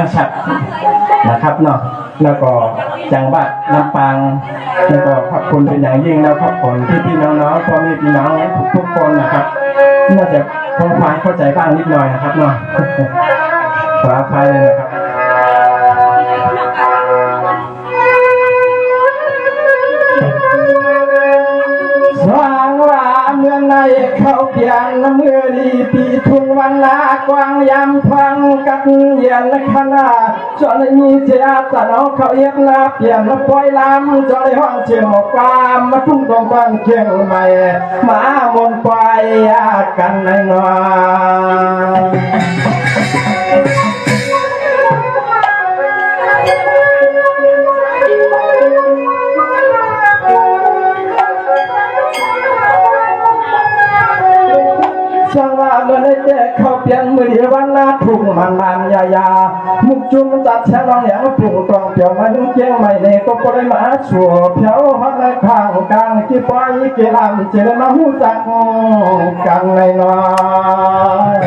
อังฉัดนะครับเนาะแล้วก็จังหวัดลำปางแล้วก็ขอบคุณเป็นอย่างยิ่งแล้วขอบคุณพี่ๆน้องๆพ่อแม่พี่น้องทุกคนนะครับน่าจะพอฟังเข้าใจบ้างนิดหน่อยนะครับเนาะขออภัยเลยนะครับสว่างว่าเมืองในเขาเพียงน้ำมือดีปีทุนวันลากวางยำพังกันเย็นขนาจนมีเสียสนองเขาเย็บลาเปลี่ยนปล่อยลำจนห้องเชียงหมกความมาทุ่งตรงบ้านเชียงใหม่มามนปลายกันในนอนช่างว่าเมื่อได้เจอเขาเปลี่ยนมือดีวันนาทุ่งมันยามุกจุ่มตัดแช่ลองอย่างปุ่งตองเปียวมานุ่งเจียงใหม่ในก็ปล่อยมาชัวเพียวฮอดในข้างกลางที่ปล่อยเกลำเจริญมาหูจักกันในน้อย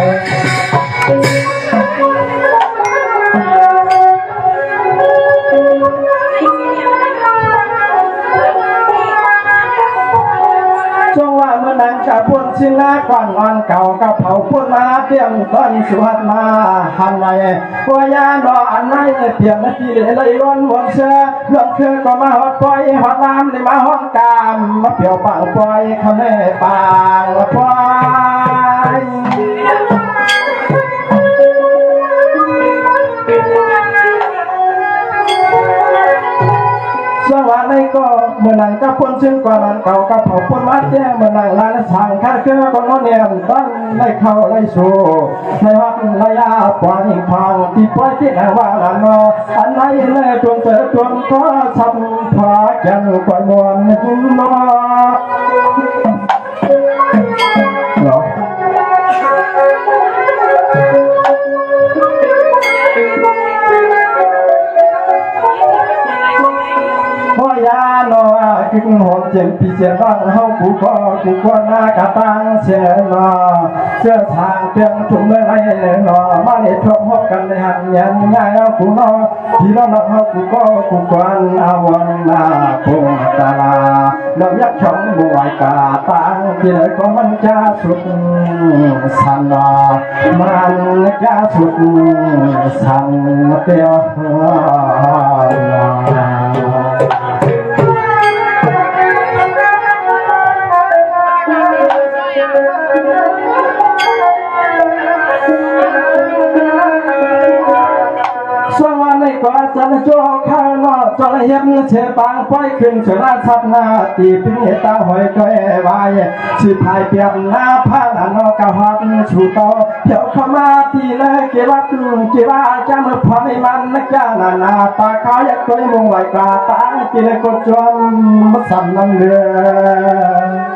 จงว่าเมื่อนั้นกับพวกชิ้นละก่อนอ่อนเก่ากับเผาพวกมาเตรียมต้นสวดมาหันไว้ว่ายาดอกอันไหนเปลี่ยนนาทีเลยร้อนวนเสือเรื่องเครื่องก็มาหอดปล่อยหอดลามในมาห้องกามมาเปี่ยวปังปล่อยคำในปางปล่อยสวัสดีก็เมื่อนั้นก็พ้นชิ้นกว่านั้นเก่าก็เผาพ้นมาแจ้เมื่อนั้นลานสั่งข้าเชื่อก็น้องเนี่ยต้องได้เข้าได้สู่ในวัดระยะปล่อยฟังที่ปล่อยที่ไหนว่าละนออันไหนเลยจนเสือจนก็ทำผาแก่นปล่อยมวลหินนอเนาะพ่อยาโนกินหอมเจียนปีเจียนบ้างเฮากูก็หน้ากะตังเสียนอเสื้อทางเพียงถุงเมื่อไรนอมาเด็ดทบฮบกันในหันยันง่ายเอากูนอที่เราเฮากูกวนอาวันนาพงตาลาเรายักษ์ช่องบวยกาตังที่ไหนก็มันจะสุดสันนอมันจะสุดสันเตียวก็จะโจข้าวนอจระเห็นเชปางปล่อยขึ้นเฉลาชัดหน้าตีพิเนตาหอยก้อยใบสิพายเปียบหน้าผ้าหน้านอกกะหัดชูโตเที่ยวเข้ามาที่เลกีรักกีฬาจะมือพอยมันนักจานาปากเขาอยากก้อยมงไหวกาตางกิเลกจมสั่นน้ำเดือ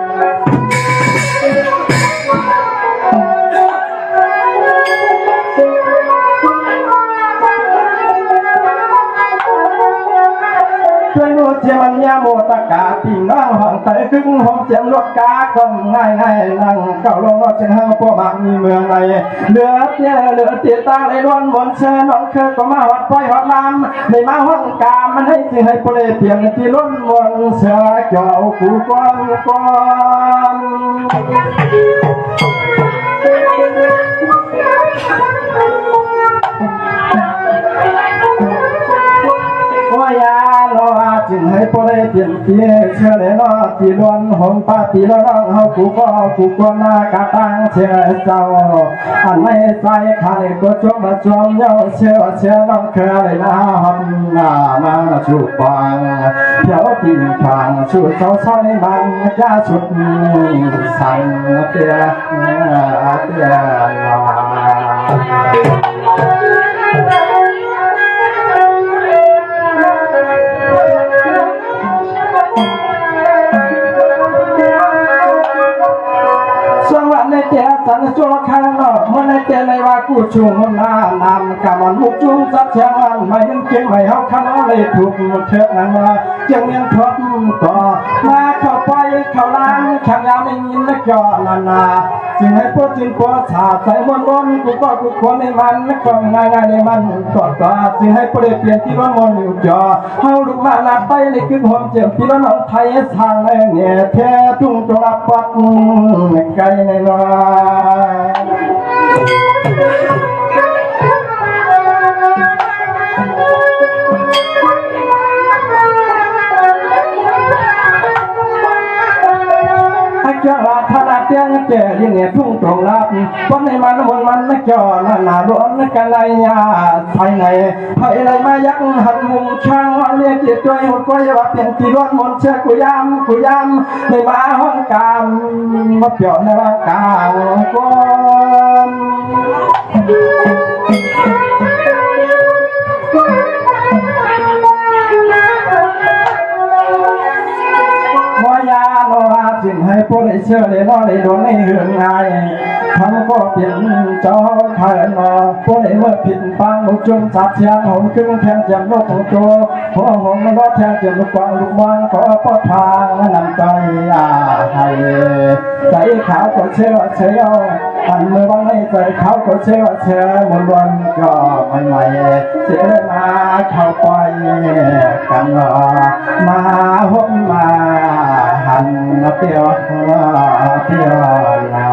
เจียมันยาโมตกาติงน้องห้องไต่ขึ้นห้องเจียมรถกาก็ง่ายนั่งเก่าลงรถเชียงห้างพวกมันมีเมืองในเหลือเตี้ยตาในล้วนบนเชิญน้องเคยก็มาหอดปล่อยหอดลำในมาห้องกามันให้จึงให้เปลเปลี่ยนที่ล้วนบนเสือเกี่ยวกูก้อนว่ายาโลอาจึงให้พอได้เปลี่ยนเพียเชื่อเลยนอที่ล้วนหอมป้าปีแล้วน้องเฮากูก็หน้ากะตังเชื่อเจ้าอันไม่ใจขาดก็จมจอมเย้าเชื่อน้องเคยนะหอมหน้ามาชูปังเที่ยวตีทางชูเจ้าซ้อยมันจะชุดสั่งเตี้ยเจ้าสันโจข้างนอกเมื่อในเจ้าในว่ากูชูมันนำกำมันมุกจุ้งจัดเชียงมันไม่ยังเก่งไม่เฮาข้างนอกเลยถูกเชิดนั่นมาเจียงยังทบต่อมาเข้าไปเข้าล้างข้างยาวไม่ยินและจอนา จึงให้พวกจึงกลัวชาติใจมนกูก็กูควรในมันก็ง่ายในมันก็ต่อจึงให้พวกเปลี่ยนที่ร้อนมนอยู่จอเฮาลูกมาหนักไปในคือหอมเจ็บพี่น้องไทยทางในเนี่ยแท้ทุ่งจงรับปักไกลในน้อยเจ้าธนาเตียงเจริญเนี่ยทุ่งตรงรับวันในมันมันนักจอหนาร้อนกันไรยาภายในภายในมายักหันมุมช่างเรียกเกียรติด้วยหัวก้อยว่าเปลี่ยนที่ร้อนมนเชื่อกุยำในมาห้องกามมาเปี่ยวในร่างกายก้อนจึงให้ผู้ได้เชื่อได้รอได้โดนในเหืองไงทำก็เปลี่ยนจอขายนอผู้ได้เมื่อผิดฟังลูกจนจับเชียงหงขึ้นแทงเจียมลูกของโจหัวหงมันรอดแทงเจียมลูกกวางลูกมันก็ปอดทางนำใจให้ใจขาวก็เชื่ออันเมื่อวันให้ใจเขาก็เชื่อมนวันก็ไม่เสียมาเข้าไปกันรอมาหบมาหันเปียวนา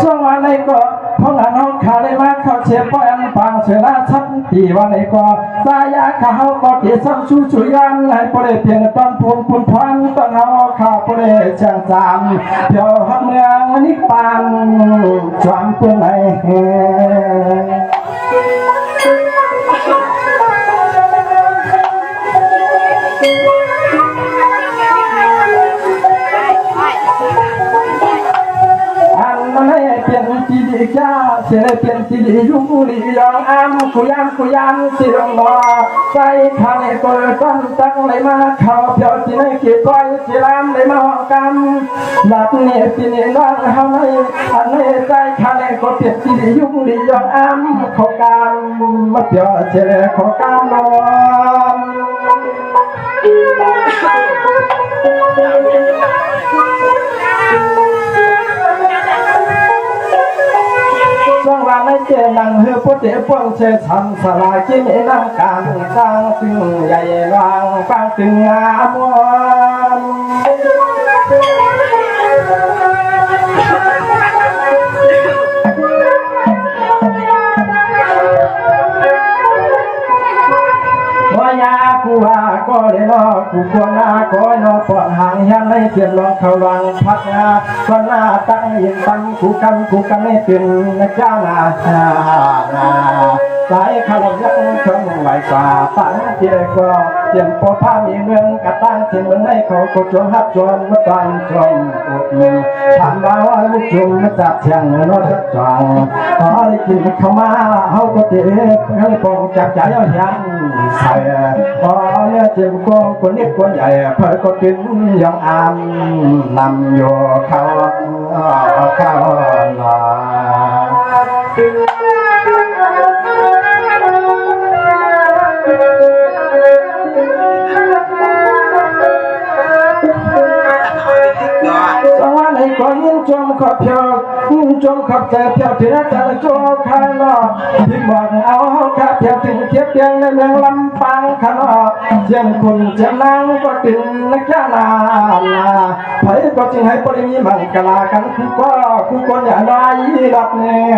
ช่วงวันไหนก็พ้องน้องขาได้มาเข้าเชียร์ป้อนปังเสือราชัดที่วันไหนก็สายาข้าวก็เกี่ยวซ้ำชูช่วยยันให้ปริเปลี่ยนตอนพูนคุณพันตอนเอาข้าวปริช่างจามเดี๋ยวหักเมืองนิปานจวมเพื่อนไหนจ้าเสียเปลี่ยนสียุ่งลียองอ้ำคุยำสิลงบ่อใจข้างในตัวต้นตั้งเลยมาเขาเพียวสิในเกี่ยวก้อยสิลามเลยมาห้องกันหลับเนี่ยสิเนี่ยน้องเฮาในอันในใจข้างในก็เปลี่ยนสียุ่งลียองอ้ำเขาการมาเพียวเสียเขาการนอนช่วงวันในเจนังเฮือพุทธิพวงเชยชันสลายกินน้ำการสร้างสิ่งใหญ่วางฟังถึงงามวันยากูว่าก็เลยนอกูควรหน้าก็นอปอดห่างยันให้เทียนลองเขาลังพักงาก็หน้าตั้งยินตั้งกูกันให้เป็นนักเจ้านาสายขลังยังคงไหวกว่าตั้งเจียก็เจียมปอผ้ามีเมืองกระตั้งเทียนมันให้เขากดจนฮับจนมาตั้งจนอุดมือถามว่าลูกจุงมาจับเชียงนอจับจังพอได้กินเข้ามาเขาก็เจ็บเขาเลยปองจับใจเอายันใส่พอเนี่ยเจ็บก็คนเล็กคนใหญ่เพื่อก็กินยังอามนำโยเขาหนาก็ยิ่งจมขับเพียวยิ่งจมขับแต่เพียวถึงแต่ละโจขานอที่บอกเอาขับเพียวถึงเทียบเทียงในเมืองลำปางขานอเจียมคุณเจียมนางก็ถึงนักนาไผก็จึงให้ปริมีบังกลากันคือคนอย่าได้รับเนี่ย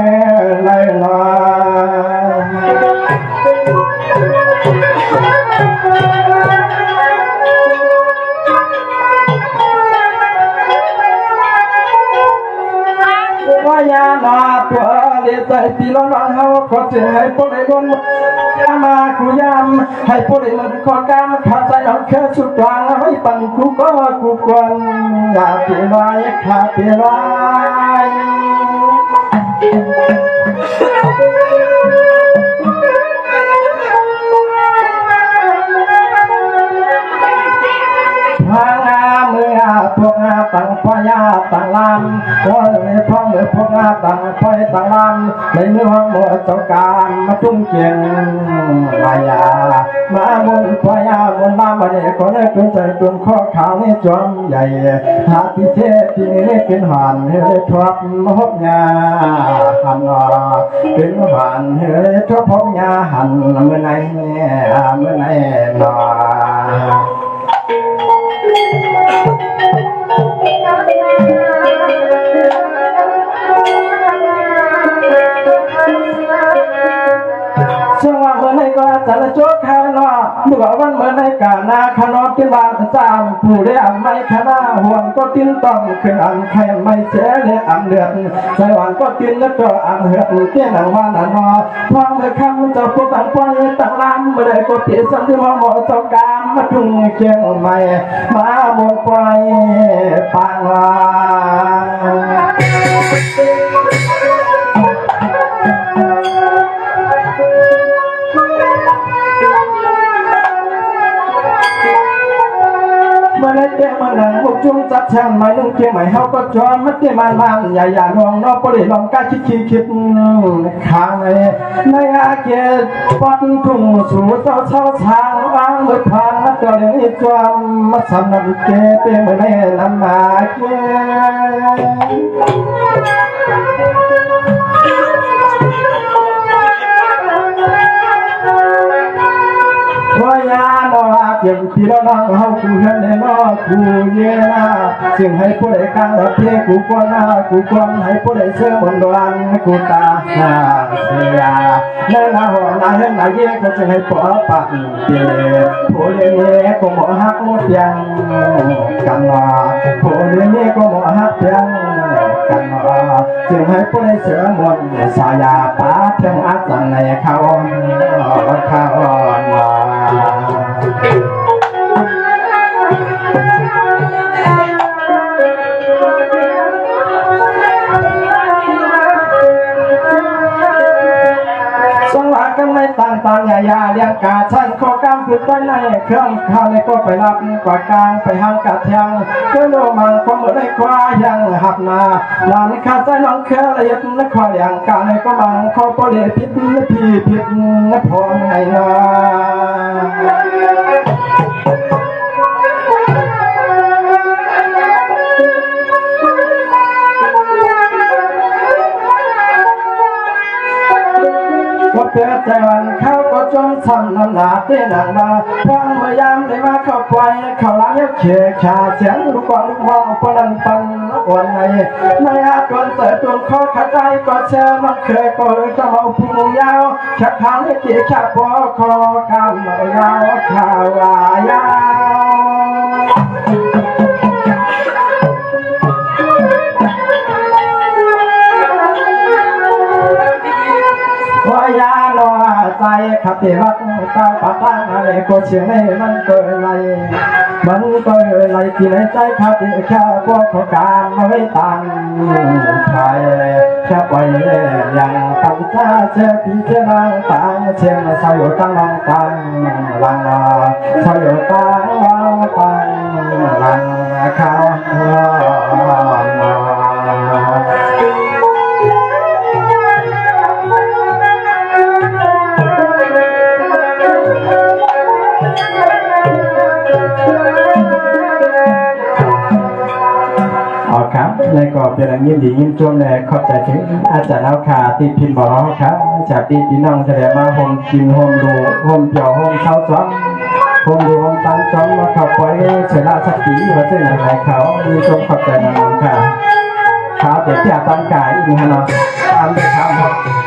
เลยนะยาหน้าตัวเลี้ยใจปีละน้องเฮาก็จะให้พวกได้ล้นยามาคุยำให้พวกได้มันขอการขาดใจน้องแค่ชุดกลางให้ปังกูก็กูควรอยากเปลี่ยนไว้ขาดเปลี่ยนไว้พางาเมื่อพวก งาตังพยาตังลำว่าเลยพ่อเมื่อพงาตังพอยตังลำในเมืองหมดเจ้าการมาจุ่มเกียงมายามาบนพยาบนลำมาเนี่ยก็ได้เป็นใจจนข้อขาวนี่จอมใหญ่หาที่เทศที่นี่เป็นหันเฮ้ยทวบมหบงาหันเป็นหันเฮ้ยทวบพบงาหันเมื่อไหร่เมื่อไหร่นอช่วงวันเมื่อไหร่ก็จะละโจกข้าวนาเมื่อวันเมื่อไหร่กานาขนมกินบางจามผู้ได้อันไม่ขนาห่วงก็ติ้นต้องขึ้นอันใครไม่เสียเลยอันเดือดใส่หวานก็ติ้นแล้วก็อันเหือดเตี้ยหนังวันอันนอพองเลยคำจะพบกันปล่อยตั้งลำเมื่อไหร่ก็ติดสัมผัสหมดต้องการมาจุงเชียงใหม่มาบนปล่อยปังลาเจ้ามันหนังพวกจุ่มจัดแช่งไม่นุ่งเกียงไม่เฮาก็จอมมัดเตี้ยมันใหญ่ๆน้องนอกปริลองกาคิดข้างในอาเกตปันทุ่งสู่เจ้าทางวางมือผ่านนัดตัวเลี้ยงจอมมาสำนักเกตเต็มในลำนาเกวายาโนอาเก็บที่เรานั่งเฮากูเห็นในนอกูเยนาจึงให้ผู้ใดกันดอกเทกูกวนกูกวนให้ผู้ใดเชื่อบนดวนกูตาเสียเนื้อหัวนาเห็นนาเย่ก็จึงให้ปอปักเดียผู้เลี้ยงก็หมอฮักเพียงกันมาผู้เลี้ยงก็หมอฮักเพียงกันมาจึงให้ผู้ใดเชื่อบนสายาป้าเพียงอาจารย์ในเขาต่างๆอย่าเลี้ยงกาชั้นข้อกำผิดได้ในเครื่องข้าวในก็ไปรับกว่ากลางไปหางกัดยังก็โลมังความได้ควายังหับนาลานขาดใจน้องเคยเย็ดนักขอเลี้ยงกาในก็มังข้อปลีผิดพี่ผิดนักพรไงนาเพื่อใจวันเขาก็จงทำน้ำหนาเต้นหนังมาฟังพยายามได้มาเข้าไปเข้าหลังยกเขี่ยขาเสียงลูกบอลลูกมองปนันปันวันไหนไม่อาจจนเสือจนข้อขาใจก็เชื่อมันเคยก็จะมาพูยาวแค่ทางให้ตีแค่พอคอกันยาวข่าวายาวายาโนใจขับเทวัดตาปะตั้งอะไรก็เชื่อในมันเกิดอะไรที่ในใจขับแค่พวกเขาการมาไม่ตังใครแค่ปล่อยอย่างตั้งใจเชื่อพี่เชื่อบางตังเชื่อสายตั้งบางตังลังสายตั้งบางตังลังเขาครับในกรอบเป็นยิ้มดียิ้มจ้วงเลยขอบใจถึงอาจารย์เอาขาติดพิมพ์บอกครับจากที่พี่น้องแสดงมาโฮมกินโฮมดูโฮมเปี่ยวโฮมเช้าซ้อมโฮมดูโฮมตั้งซ้อมมาขับไว้เฉลาสักทีมาเส้นอะไรเขามีชมขอบใจน้องค่ะครับเดี๋ยวที่อาตั้งกายอีกฮะเนาะตามไปครับ